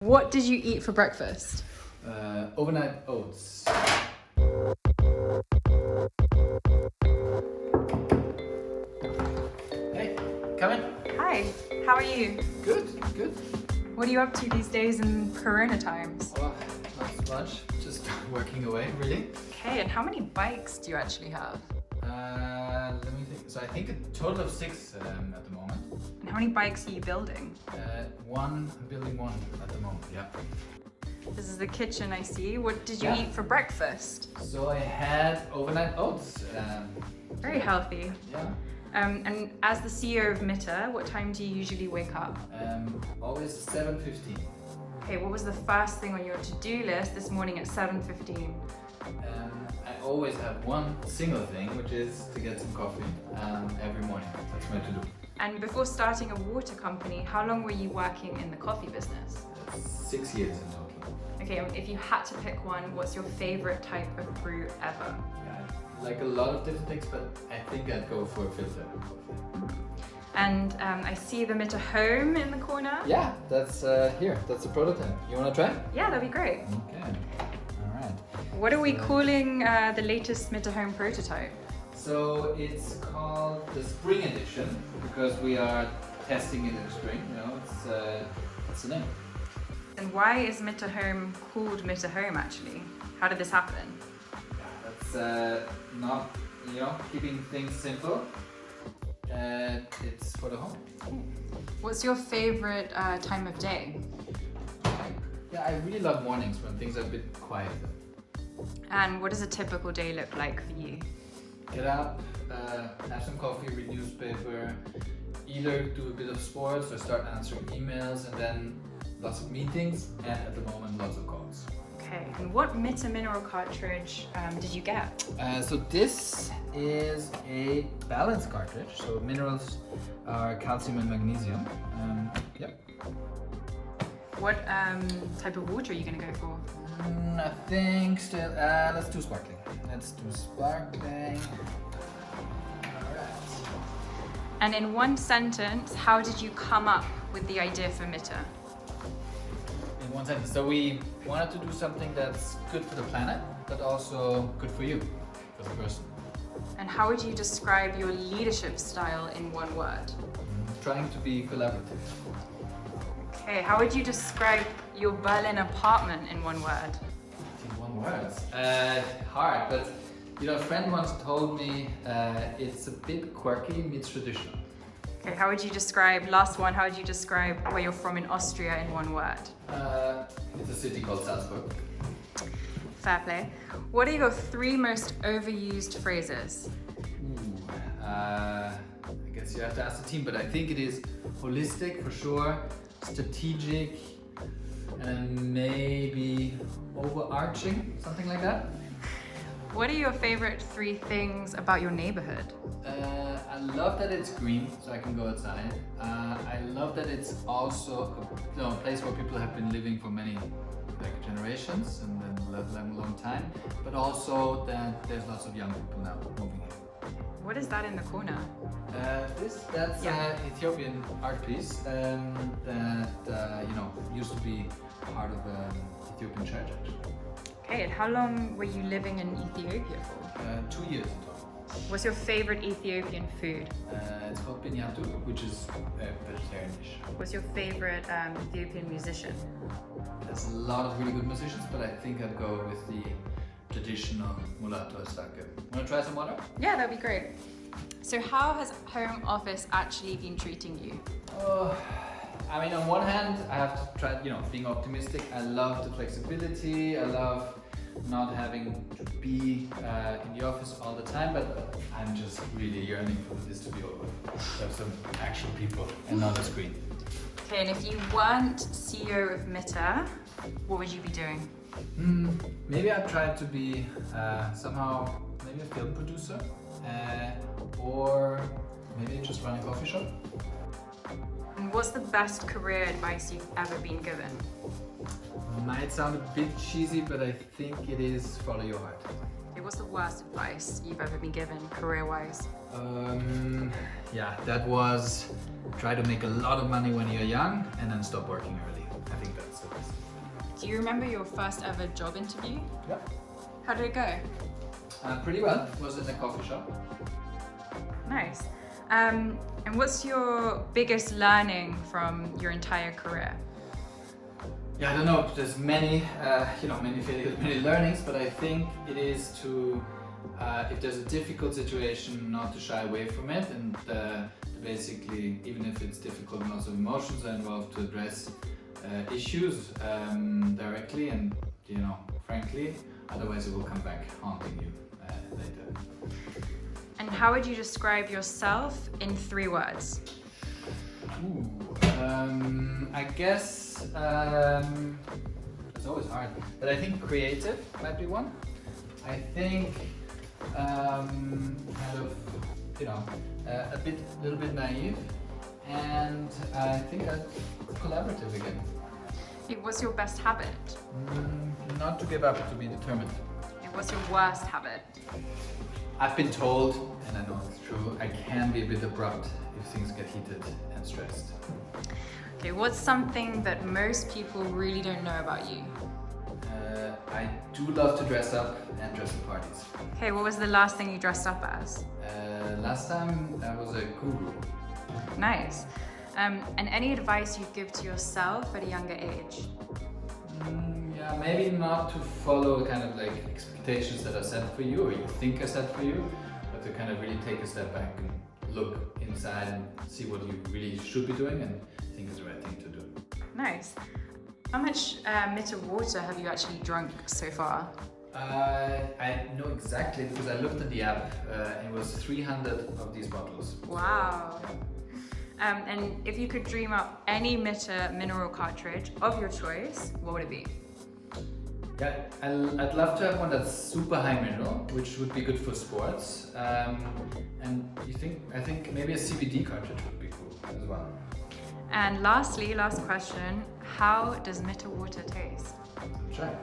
What did you eat for breakfast? Overnight oats. Hey, come in. Hi, how are you? Good, good. What are you up to these days in Corona times? Oh, not so much. Just working away, really. Okay, and how many bikes do you actually have? Let me think. So I think a total of 6 at the moment. And how many bikes are you building? I'm building one at the moment, yeah. This is the kitchen, I see. What did you Yeah. eat for breakfast? So I had overnight oats. Very healthy. Yeah. And as the CEO of Mitte, what time do you usually wake up? Always 7:15. Okay, what was the first thing on your to-do list this morning at 7:15? I always have one single thing, which is to get some coffee every morning. That's my to-do. And before starting a water company, how long were you working in the coffee business? That's 6 years in total. Okay, if you had to pick one, what's your favorite type of brew ever? Yeah, like a lot of different things, but I think I'd go for a filter coffee. And I see the Mitte Home in the corner. Yeah, that's here. That's a prototype. You want to try? Yeah, that'd be great. Okay. All right. What are we calling the latest Mitte Home prototype? So it's called the Spring Edition because we are testing it in the spring. You know, it's the name. And why is Mitte Home called Mitte Home actually? How did this happen? That's not, keeping things simple. It's for the home. What's your favorite time of day? Yeah, I really love mornings when things are a bit quieter. And what does a typical day look like for you? Get up, have some coffee, read newspaper, either do a bit of sports or start answering emails, and then lots of meetings, and at the moment lots of calls. Okay, and what Mitte mineral cartridge did you get? So this is a balance cartridge. So minerals are calcium and magnesium. Yep. What type of water are you going to go for? I think still, let's do sparkling. Let's do sparkling. Alright. And in one sentence, how did you come up with the idea for Mitte? In one sentence. So we wanted to do something that's good for the planet, but also good for you, as a person. And how would you describe your leadership style in one word? Trying to be collaborative. Okay, how would you describe your Berlin apartment in one word? In one word? Hard, but a friend once told me it's a bit quirky meets traditional. Okay, how would you describe, last one, how would you describe where you're from in Austria in one word? It's a city called Salzburg. Fair play. What are your 3 most overused phrases? I guess you have to ask the team, but I think it is holistic for sure, strategic, and maybe overarching, something like that. What are your favorite 3 things about your neighborhood? I love that it's green, so I can go outside. I love that it's also a place where people have been living for many generations and then long time, but also that there's lots of young people now moving here. What is that in the corner? That's Ethiopian art piece that used to be part of Ethiopian church actually. Okay, and how long were you living in Ethiopia for? 2 years in total. What's your favorite Ethiopian food? It's called pinyatu, which is a vegetarian dish. What's your favorite Ethiopian musician? There's a lot of really good musicians, but I think I'd go with the traditional mulatto estake. Want to try some water? Yeah, that'd be great. So how has home office actually been treating you? On one hand, I have to try, being optimistic. I love the flexibility. I love not having to be in the office all the time, but I'm just really yearning for this to be over. To have some actual people and not a screen. Okay, and if you weren't CEO of Mitte, what would you be doing? Maybe I'd try to be somehow maybe a film producer, or maybe just run a coffee shop. And what's the best career advice you've ever been given? Might sound a bit cheesy, but I think it is follow your heart. Okay, what's the worst advice you've ever been given career-wise? That was try to make a lot of money when you're young and then stop working early. I think that's service. Do you remember your first ever job interview? Yeah. How did it go? Pretty well. It was in a coffee shop. Nice. And what's your biggest learning from your entire career? Yeah, I don't know. There's many, many failures, many learnings, but I think it is to, if there's a difficult situation, not to shy away from it, and basically, even if it's difficult and lots of emotions are involved, to address issues directly and, frankly. Otherwise, it will come back haunting you later. And how would you describe yourself in 3 words? Ooh, I guess it's always hard, but I think creative might be one. I think a little bit naive, and I think collaborative again. What's your best habit? Not to give up, to be determined. What's your worst habit? I've been told, and I know it's true, I can be a bit abrupt if things get heated and stressed. Okay, what's something that most people really don't know about you? I do love to dress up and dress at parties. Okay, what was the last thing you dressed up as? Last time I was a guru. Nice. And any advice you'd give to yourself at a younger age? Yeah, maybe not to follow kind of like expectations that are set for you or you think are set for you, but to kind of really take a step back and look inside and see what you really should be doing and think is the right thing to do. Nice. How much Mitte water have you actually drunk so far? I know exactly because I looked at the app. It was 300 of these bottles. Wow. And if you could dream up any Mitte mineral cartridge of your choice, what would it be? Yeah, I'd love to have one that's super high mineral, which would be good for sports. And I think maybe a CBD cartridge would be cool as well. And lastly, last question, how does Mitte water taste? Try.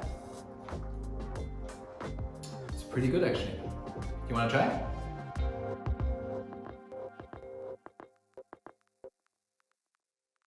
It's pretty good actually. You want to try?